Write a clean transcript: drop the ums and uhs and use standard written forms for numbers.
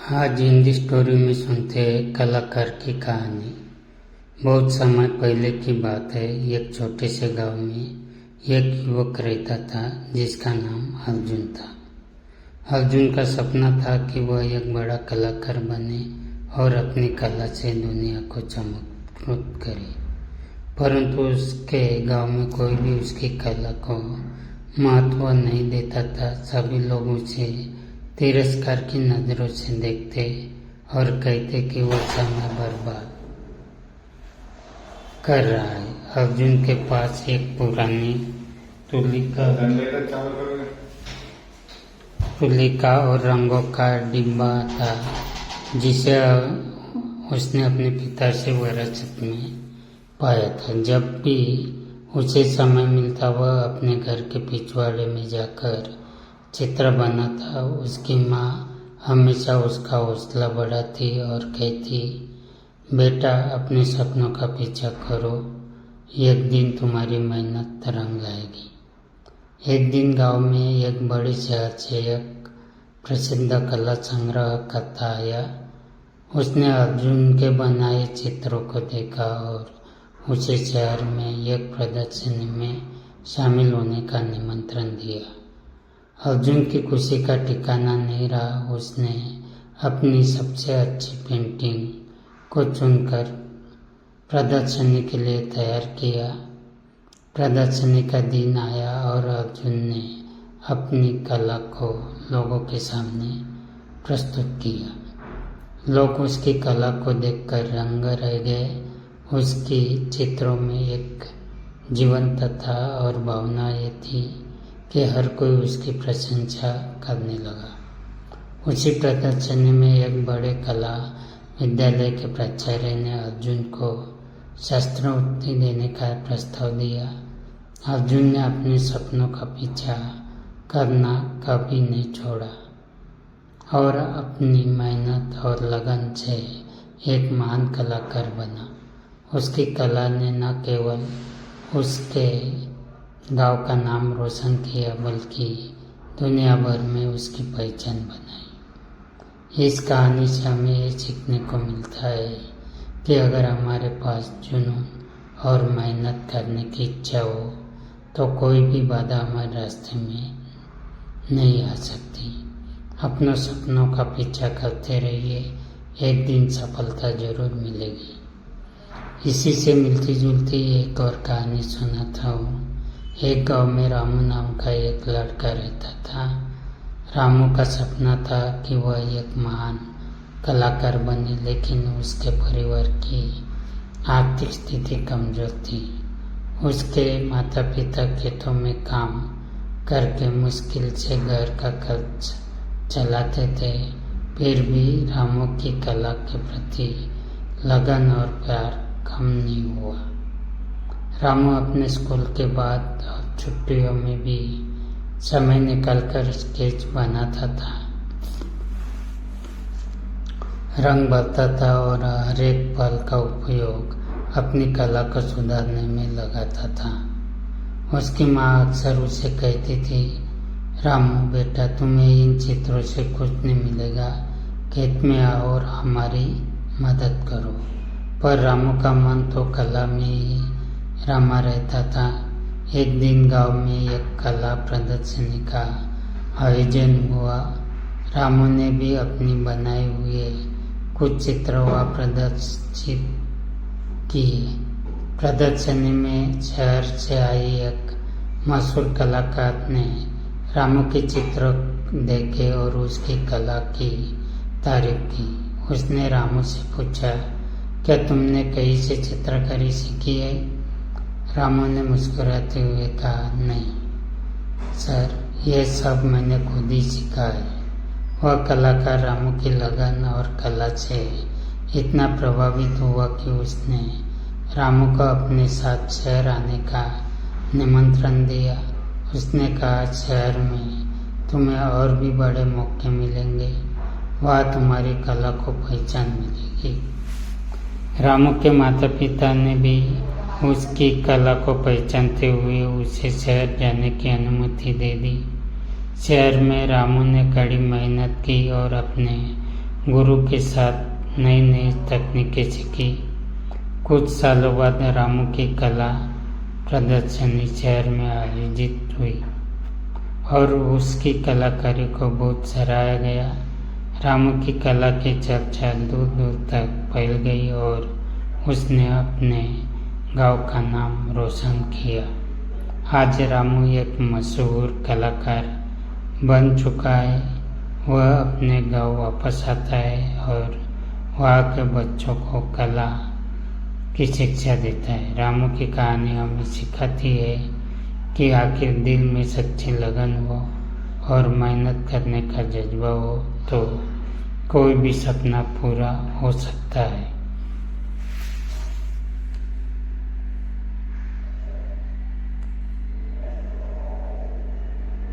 आज हिंदी स्टोरी में सुनते हैं कलाकार की कहानी। बहुत समय पहले की बात है। एक छोटे से गांव में एक युवक रहता था जिसका नाम अर्जुन था। अर्जुन का सपना था कि वह एक बड़ा कलाकार बने और अपनी कला से दुनिया को चमत्कृत करे, परंतु उसके गांव में कोई भी उसकी कला को महत्व नहीं देता था। सभी लोग उसे तिरस्कार की नज़रों से देखते और कहते कि वह समय बर्बाद कर रहा है। अर्जुन के पास एक पुरानी तुलिका और रंगों का डिब्बा था जिसे उसने अपने पिता से विरासत में पाया था। जब भी उसे समय मिलता वह अपने घर के पिछवाड़े में जाकर चित्र बनाता। उसकी माँ हमेशा उसका हौसला बढ़ाती और कहती, बेटा अपने सपनों का पीछा करो, एक दिन तुम्हारी मेहनत रंग लाएगी। एक दिन गांव में एक बड़े शहर से एक प्रसिद्ध कला संग्रहकर्ता आया। उसने अर्जुन के बनाए चित्रों को देखा और उसे शहर में एक प्रदर्शनी में शामिल होने का निमंत्रण दिया। अर्जुन की खुशी का ठिकाना नहीं रहा। उसने अपनी सबसे अच्छी पेंटिंग को चुनकर प्रदर्शनी के लिए तैयार किया। प्रदर्शनी का दिन आया और अर्जुन ने अपनी कला को लोगों के सामने प्रस्तुत किया। लोग उसकी कला को देखकर दंग रह गए। उसकी चित्रों में एक जीवंतता और भावना ये थी कि हर कोई उसकी प्रशंसा करने लगा। उसी प्रदर्शनी में एक बड़े कला विद्यालय के प्राचार्य ने अर्जुन को छात्रवृत्ति देने का प्रस्ताव दिया। अर्जुन ने अपने सपनों का पीछा करना कभी नहीं छोड़ा और अपनी मेहनत और लगन से एक महान कलाकार बना। उसकी कला ने न केवल उसके गांव का नाम रोशन किया बल्कि दुनिया भर में उसकी पहचान बनाई। इस कहानी से हमें ये सीखने को मिलता है कि अगर हमारे पास जुनून और मेहनत करने की इच्छा हो तो कोई भी बाधा हमारे रास्ते में नहीं आ सकती। अपने सपनों का पीछा करते रहिए, एक दिन सफलता जरूर मिलेगी। इसी से मिलती जुलती एक और कहानी सुनाता हूँ। एक गांव में रामू नाम का एक लड़का रहता था। रामू का सपना था कि वह एक महान कलाकार बने, लेकिन उसके परिवार की आर्थिक स्थिति कमजोर थी। उसके माता पिता खेतों में काम करके मुश्किल से घर का खर्च चलाते थे। फिर भी रामू की कला के प्रति लगन और प्यार कम नहीं हुआ। रामू अपने स्कूल के बाद और छुट्टियों में भी समय निकालकर स्केच बनाता था, रंग भरता था और हर एक पल का उपयोग अपनी कला को सुधारने में लगाता था। उसकी माँ अक्सर उसे कहती थी, रामू बेटा तुम्हें इन चित्रों से कुछ नहीं मिलेगा, खेत में आओ और हमारी मदद करो। पर रामू का मन तो कला में ही रमा रहता था। एक दिन गांव में एक कला प्रदर्शनी का आयोजन हुआ। रामू ने भी अपनी बनाए हुए कुछ चित्र वहाँ प्रदर्शित किए। प्रदर्शनी में शहर से आई एक मशहूर कलाकार ने रामू के चित्र देखे और उसकी कला की तारीफ की। उसने रामू से पूछा, क्या तुमने कहीं से चित्रकारी सीखी है? रामू ने मुस्कुराते हुए कहा, नहीं सर, यह सब मैंने खुद ही सीखा है। वह कलाकार रामू की लगन और कला से इतना प्रभावित हुआ कि उसने रामू को अपने साथ शहर आने का निमंत्रण दिया। उसने कहा, शहर में तुम्हें और भी बड़े मौके मिलेंगे, वहाँ तुम्हारी कला को पहचान मिलेगी। रामू के माता पिता ने भी उसकी कला को पहचानते हुए उसे शहर जाने की अनुमति दे दी। शहर में रामू ने कड़ी मेहनत की और अपने गुरु के साथ नई नई तकनीकें सीखी। कुछ सालों बाद रामू की कला प्रदर्शनी शहर में आयोजित हुई और उसकी कलाकारी को बहुत सराहा गया। रामू की कला की चर्चा दूर दूर तक फैल गई और उसने अपने गांव का नाम रोशन किया। आज रामू एक मशहूर कलाकार बन चुका है। वह अपने गांव वापस आता है और वहाँ के बच्चों को कला की शिक्षा देता है। रामू की कहानी हमें सिखाती है कि आखिर दिल में सच्ची लगन हो और मेहनत करने का जज्बा हो तो कोई भी सपना पूरा हो सकता है।